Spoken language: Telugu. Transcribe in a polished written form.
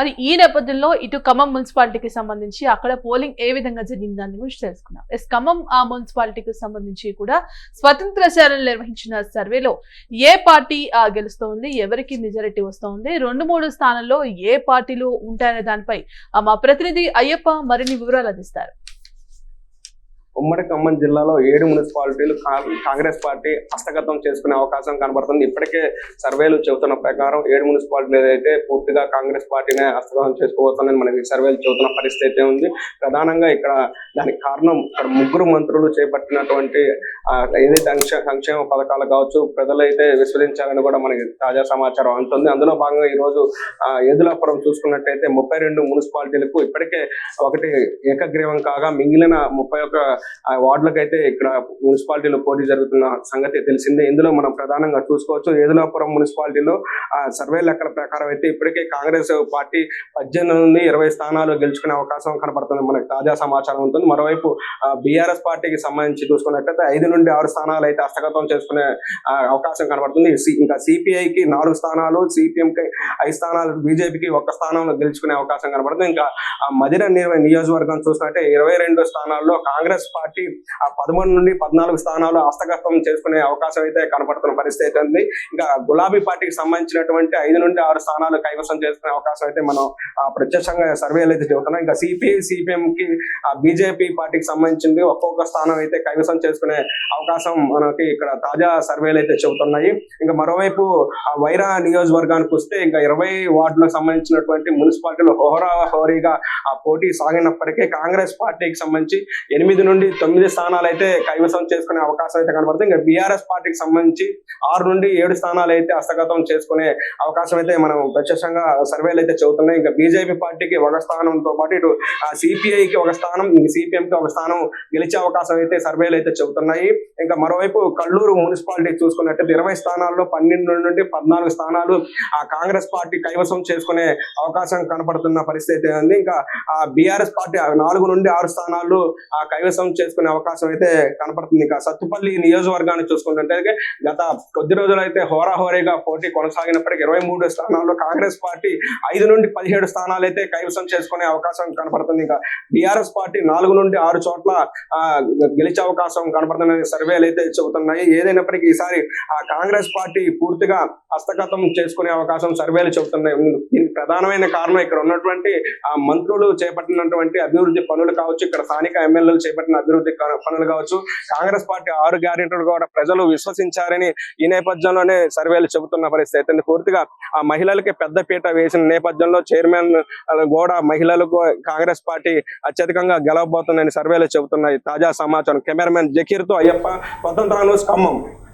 మరి ఈ నేపథ్యంలో ఇటు ఖమ్మం మున్సిపాలిటీకి సంబంధించి అక్కడ పోలింగ్ ఏ విధంగా జరిగింది దాని గురించి తెలుసుకున్నాం. ఖమ్మం మున్సిపాలిటీకి సంబంధించి కూడా స్వతంత్ర సేనలు నిర్వహించిన సర్వేలో ఏ పార్టీ గెలుస్తోంది, ఎవరికి మెజారిటీ వస్తోంది, 2-3 స్థానాల్లో ఏ పార్టీలు ఉంటాయనే దానిపై మా ప్రతినిధి అయ్యప్ప మరిన్ని వివరాలు అందిస్తారు. ఉమ్మడి ఖమ్మం జిల్లాలో 7 మున్సిపాలిటీలు కాంగ్రెస్ పార్టీ హస్తగతం చేసుకునే అవకాశం కనబడుతుంది. ఇప్పటికే సర్వేలు చెబుతున్న ప్రకారం 7 మున్సిపాలిటీలు అయితే పూర్తిగా కాంగ్రెస్ పార్టీనే హస్తగతం చేసుకోవచ్చునని మనకి సర్వేలు చెబుతున్న పరిస్థితి అయితే ఉంది. ప్రధానంగా ఇక్కడ దానికి కారణం ఇక్కడ 3 మంత్రులు చేపట్టినటువంటి ఏదైతే సంక్షేమ పథకాలు కావచ్చు, ప్రజలైతే విస్మరించాలని కూడా మనకి తాజా సమాచారం అందుతుంది. అందులో భాగంగా ఈ రోజు ఏదులాపురం చూసుకున్నట్టయితే 32 మున్సిపాలిటీలకు ఇప్పటికే ఒకటి ఏకగ్రీవం కాగా మిగిలిన 31 వార్డులకైతే ఇక్కడ మున్సిపాలిటీలో పోటీ జరుగుతున్న సంగతి తెలిసిందే. ఇందులో మనం ప్రధానంగా చూసుకోవచ్చు, ఏదులాపురం మున్సిపాలిటీలో సర్వే లెక్కల ప్రకారం అయితే ఇప్పటికే కాంగ్రెస్ పార్టీ 18 నుండి 20 స్థానాలు గెలుచుకునే అవకాశం కనబడుతుంది. మనకు తాజా సమాచారం ఉంటుంది. మరోవైపు బీఆర్ఎస్ పార్టీకి సంబంధించి చూసుకున్నట్లయితే 5 నుండి 6 స్థానాలు అయితే హస్తగతం చేసుకునే అవకాశం కనబడుతుంది. ఇంకా సిపిఐకి 4 స్థానాలు, సిపిఎంకి 5 స్థానాలు, బీజేపీకి 1 స్థానంలో గెలుచుకునే అవకాశం కనబడుతుంది. ఇంకా మదిర నియోజకవర్గం చూసుకున్నట్టే 22 స్థానాల్లో కాంగ్రెస్ పార్టీ 13 నుండి 14 స్థానాలు హస్తగతం చేసుకునే అవకాశం అయితే కనబడుతున్న పరిస్థితి ఉంది. ఇంకా గులాబీ పార్టీకి సంబంధించినటువంటి 5 నుండి 6 స్థానాలు కైవసం చేసుకునే అవకాశం అయితే మనం ప్రత్యక్షంగా సర్వేలు అయితే చెబుతున్నాం. ఇంకా సిపిఐ, సిపిఎం కి బీజేపీ పార్టీకి సంబంధించింది ఒక్కొక్క స్థానం అయితే కైవసం చేసుకునే అవకాశం మనకి ఇక్కడ తాజా సర్వేలు అయితే చెబుతున్నాయి. ఇంకా మరోవైపు వైరా నియోజకవర్గానికి వస్తే ఇంకా 20 వార్డులకు సంబంధించినటువంటి మున్సిపాలిటీలు హోరాహోరీగా పోటీ సాగినప్పటికీ కాంగ్రెస్ పార్టీకి సంబంధించి 8 నుండి 9 స్థానాలు అయితే కైవసం చేసుకునే అవకాశం అయితే కనబడుతుంది. ఇంకా బీఆర్ఎస్ పార్టీకి సంబంధించి 6 నుండి 7 స్థానాలు అయితే హస్తగతం చేసుకునే అవకాశం అయితే మనం ప్రత్యక్షంగా సర్వేలు అయితే చెబుతున్నాయి. ఇంకా బీజేపీ పార్టీకి 1 స్థానంతో పాటు ఇటు సిపిఐకి 1 స్థానం, సిపిఎంకి 1 స్థానం గెలిచే అవకాశం అయితే సర్వేలు అయితే చెబుతున్నాయి. ఇంకా మరోవైపు కల్లూరు మున్సిపాలిటీ చూసుకున్నట్టయితే 20 స్థానాల్లో 12 నుండి 14 స్థానాలు కాంగ్రెస్ పార్టీ కైవసం చేసుకునే అవకాశం కనపడుతున్న పరిస్థితి ఉంది. ఇంకా బీఆర్ఎస్ పార్టీ 4 నుండి 6 స్థానాలు కైవసం చేసుకునే అవకాశం అయితే కనపడుతుంది. ఇక సత్తుపల్లి నియోజకవర్గాన్ని చూసుకుంటే గత కొద్ది రోజులు అయితే హోరాహోరీగా పోటీ కొనసాగినప్పటికీ 23 స్థానాల్లో కాంగ్రెస్ పార్టీ 5 నుండి 17 స్థానాలు అయితే కైవసం చేసుకునే అవకాశం కనపడుతుంది. ఇక బీఆర్ఎస్ పార్టీ 4 నుండి 6 చోట్ల గెలిచే అవకాశం కనపడుతుందని సర్వేలు అయితే చెబుతున్నాయి. ఏదైనప్పటికీ ఈసారి కాంగ్రెస్ పార్టీ పూర్తిగా హస్తగతం చేసుకునే అవకాశం సర్వేలు చెబుతున్నాయి. దీనికి ప్రధానమైన కారణం ఇక్కడ ఉన్నటువంటి మంత్రులు చేపట్టినటువంటి అభివృద్ధి పనులు కావచ్చు, ఇక్కడ స్థానిక ఎమ్మెల్యేలు చేపట్టిన అభివృద్ధి పనులు కావచ్చు, కాంగ్రెస్ పార్టీ 6 గ్యారెంటీలు కూడా ప్రజలు విశ్వసించారని ఈ నేపథ్యంలోనే సర్వేలు చెబుతున్న పరిస్థితి. పూర్తిగా మహిళలకి పెద్దపీట వేసిన నేపథ్యంలో చైర్మన్ కూడా మహిళలకు కాంగ్రెస్ పార్టీ అత్యధికంగా గెలవబోతుందని సర్వేలు చెబుతున్నాయి. తాజా సమాచారం కెమెరామెన్ జకీర్ తో అయ్యప్ప, స్వతంత్ర న్యూస్, ఖమ్మం.